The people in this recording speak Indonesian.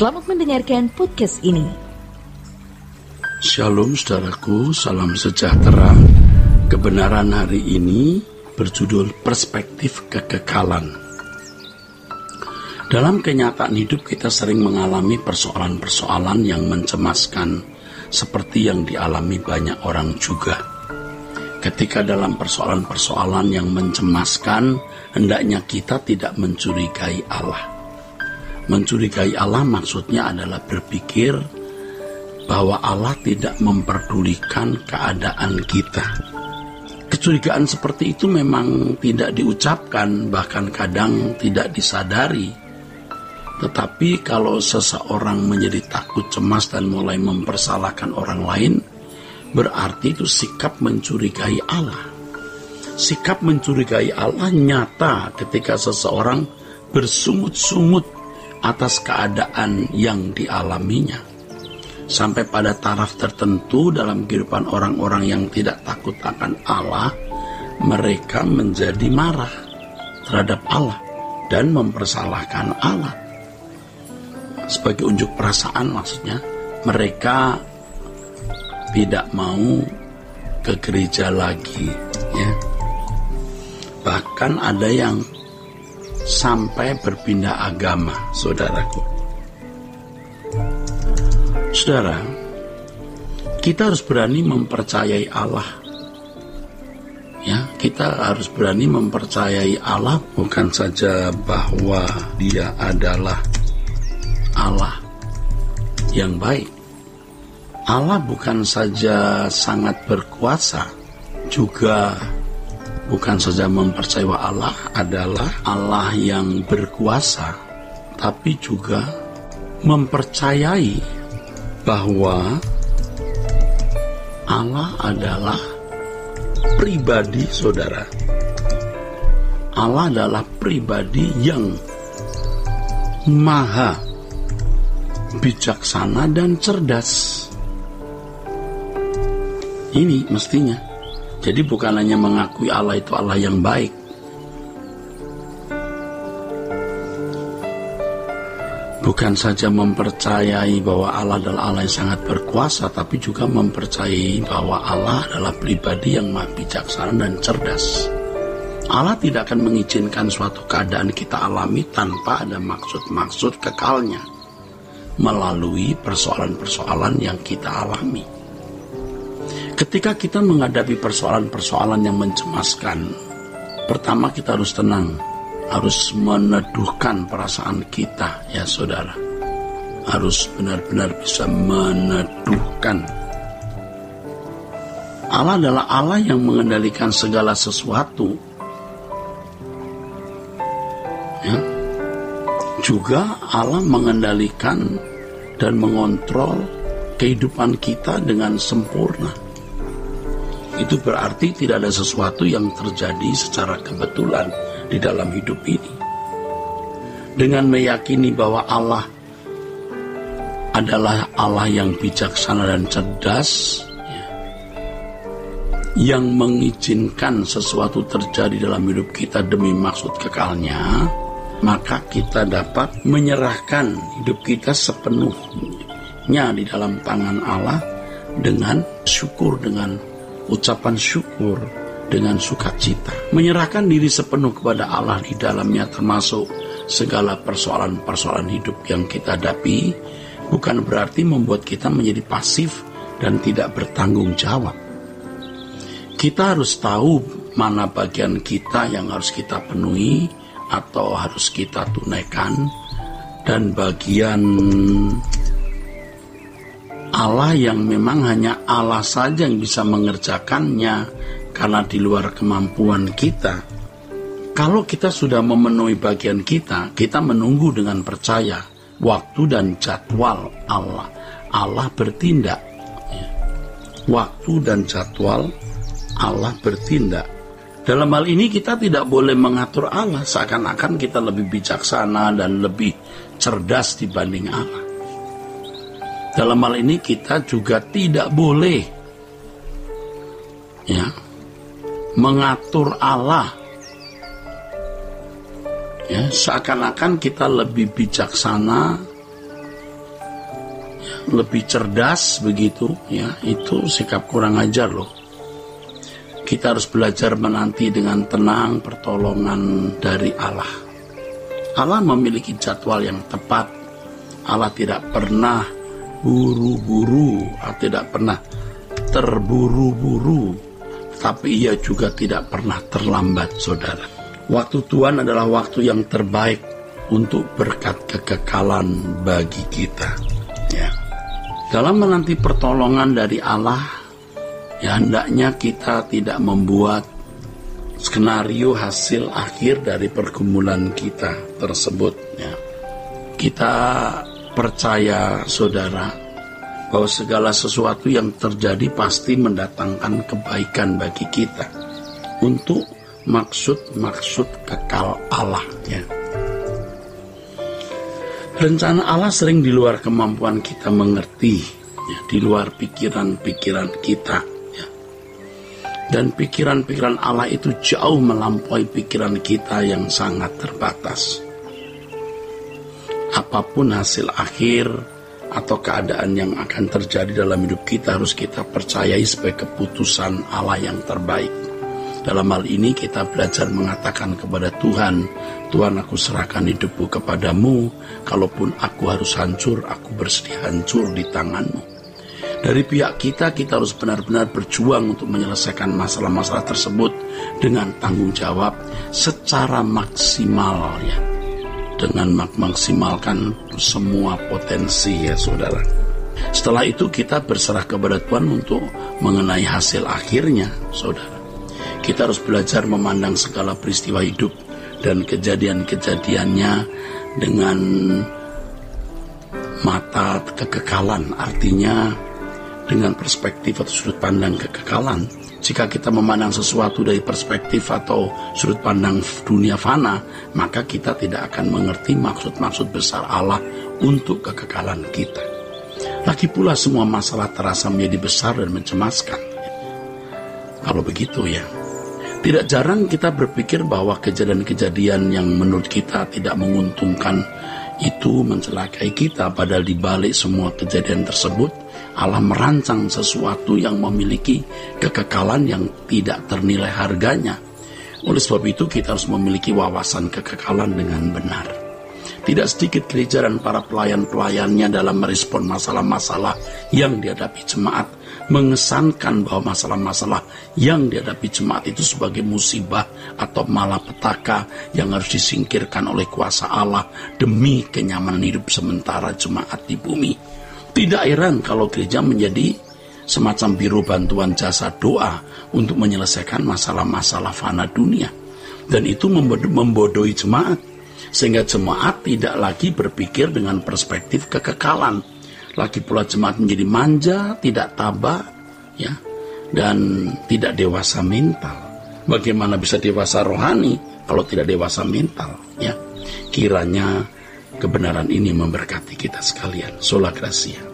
Selamat mendengarkan podcast ini. Shalom saudaraku, salam sejahtera. Kebenaran hari ini berjudul Perspektif Kekekalan. Dalam kenyataan hidup kita sering mengalami persoalan-persoalan yang mencemaskan seperti yang dialami banyak orang juga. Ketika dalam persoalan-persoalan yang mencemaskan, hendaknya kita tidak mencurigai Allah. Mencurigai Allah maksudnya adalah berpikir bahwa Allah tidak memperdulikan keadaan kita. Kecurigaan seperti itu memang tidak diucapkan, bahkan kadang tidak disadari. Tetapi kalau seseorang menjadi takut, cemas, dan mulai mempersalahkan orang lain, berarti itu sikap mencurigai Allah. Sikap mencurigai Allah nyata ketika seseorang bersungut-sungut atas keadaan yang dialaminya. Sampai pada taraf tertentu dalam kehidupan orang-orang yang tidak takut akan Allah, mereka menjadi marah terhadap Allah dan mempersalahkan Allah. Sebagai unjuk perasaan maksudnya, mereka tidak mau ke gereja lagi, ya. Bahkan ada yang sampai berpindah agama, saudaraku. Saudara, kita harus berani mempercayai Allah. Ya, kita harus berani mempercayai Allah, bukan saja bahwa Dia adalah Allah yang baik. Allah bukan saja sangat berkuasa, juga bukan saja mempercayai bahwa Allah adalah Allah yang berkuasa, tapi juga mempercayai bahwa Allah adalah pribadi, saudara. Allah adalah pribadi yang maha bijaksana dan cerdas. Ini mestinya. Jadi bukan hanya mengakui Allah itu Allah yang baik. Bukan saja mempercayai bahwa Allah adalah Allah yang sangat berkuasa, tapi juga mempercayai bahwa Allah adalah pribadi yang maha bijaksana dan cerdas. Allah tidak akan mengizinkan suatu keadaan kita alami tanpa ada maksud-maksud kekalnya melalui persoalan-persoalan yang kita alami. Ketika kita menghadapi persoalan-persoalan yang mencemaskan, pertama kita harus tenang, harus meneduhkan perasaan kita, ya saudara. Harus benar-benar bisa meneduhkan. Allah adalah Allah yang mengendalikan segala sesuatu. Ya. Juga Allah mengendalikan dan mengontrol kehidupan kita dengan sempurna. Itu berarti tidak ada sesuatu yang terjadi secara kebetulan di dalam hidup ini. Dengan meyakini bahwa Allah adalah Allah yang bijaksana dan cerdas, ya, yang mengizinkan sesuatu terjadi dalam hidup kita demi maksud kekalnya, maka kita dapat menyerahkan hidup kita sepenuhnya di dalam tangan Allah dengan syukur, dengan ucapan syukur, dengan sukacita. Menyerahkan diri sepenuh kepada Allah di dalamnya, termasuk segala persoalan-persoalan hidup yang kita hadapi, bukan berarti membuat kita menjadi pasif dan tidak bertanggung jawab. Kita harus tahu mana bagian kita yang harus kita penuhi atau harus kita tunaikan, dan bagian Allah yang memang hanya Allah saja yang bisa mengerjakannya karena di luar kemampuan kita. Kalau kita sudah memenuhi bagian kita, kita menunggu dengan percaya waktu dan jadwal Allah. Allah bertindak. Waktu dan jadwal Allah bertindak. Dalam hal ini kita tidak boleh mengatur Allah seakan-akan kita lebih bijaksana dan lebih cerdas dibanding Allah. Dalam hal ini kita juga tidak boleh mengatur Allah seakan-akan kita lebih bijaksana lebih cerdas begitu, ya, itu sikap kurang ajar loh. Kita harus belajar menanti dengan tenang pertolongan dari Allah. Allah memiliki jadwal yang tepat. Allah tidak pernah buru-buru, tidak pernah terburu-buru, tapi ia juga tidak pernah terlambat, saudara. Waktu Tuhan adalah waktu yang terbaik untuk berkat kekekalan bagi kita. Ya. Dalam menanti pertolongan dari Allah, ya hendaknya kita tidak membuat skenario hasil akhir dari pergumulan kita tersebut. Ya. Kita percaya, saudara, bahwa segala sesuatu yang terjadi pasti mendatangkan kebaikan bagi kita untuk maksud-maksud kekal Allah. Ya. Rencana Allah sering di luar kemampuan kita mengerti, ya, di luar pikiran-pikiran kita. Ya. Dan pikiran-pikiran Allah itu jauh melampaui pikiran kita yang sangat terbatas. Apapun hasil akhir atau keadaan yang akan terjadi dalam hidup kita, harus kita percayai sebagai keputusan Allah yang terbaik. Dalam hal ini kita belajar mengatakan kepada Tuhan, Tuhan, aku serahkan hidupku kepadamu, kalaupun aku harus hancur, aku bersedia hancur di tanganmu. Dari pihak kita harus benar-benar berjuang untuk menyelesaikan masalah-masalah tersebut dengan tanggung jawab secara maksimal, ya. Dengan memaksimalkan semua potensi, ya saudara. Setelah itu kita berserah kepada Tuhan untuk mengenai hasil akhirnya, saudara. Kita harus belajar memandang segala peristiwa hidup dan kejadian-kejadiannya dengan mata kekekalan, artinya dengan perspektif atau sudut pandang kekekalan. Jika kita memandang sesuatu dari perspektif atau sudut pandang dunia fana, maka kita tidak akan mengerti maksud-maksud besar Allah untuk kekekalan kita. Lagi pula semua masalah terasa menjadi besar dan mencemaskan. Kalau begitu, ya, tidak jarang kita berpikir bahwa kejadian-kejadian yang menurut kita tidak menguntungkan itu mencelakai kita, padahal di balik semua kejadian tersebut Allah merancang sesuatu yang memiliki kekekalan yang tidak ternilai harganya. Oleh sebab itu kita harus memiliki wawasan kekekalan dengan benar. Tidak sedikit gereja dan para pelayan-pelayannya dalam merespon masalah-masalah yang dihadapi jemaat mengesankan bahwa masalah-masalah yang dihadapi jemaat itu sebagai musibah atau malapetaka yang harus disingkirkan oleh kuasa Allah demi kenyamanan hidup sementara jemaat di bumi. Tidak heran kalau gereja menjadi semacam biro bantuan jasa doa untuk menyelesaikan masalah-masalah fana dunia. Dan itu membodohi jemaat, sehingga jemaat tidak lagi berpikir dengan perspektif kekekalan. Lagi pula jemaat menjadi manja, tidak tabah, ya, dan tidak dewasa mental. Bagaimana bisa dewasa rohani kalau tidak dewasa mental, ya? Kiranya kebenaran ini memberkati kita sekalian. Sola Gracia.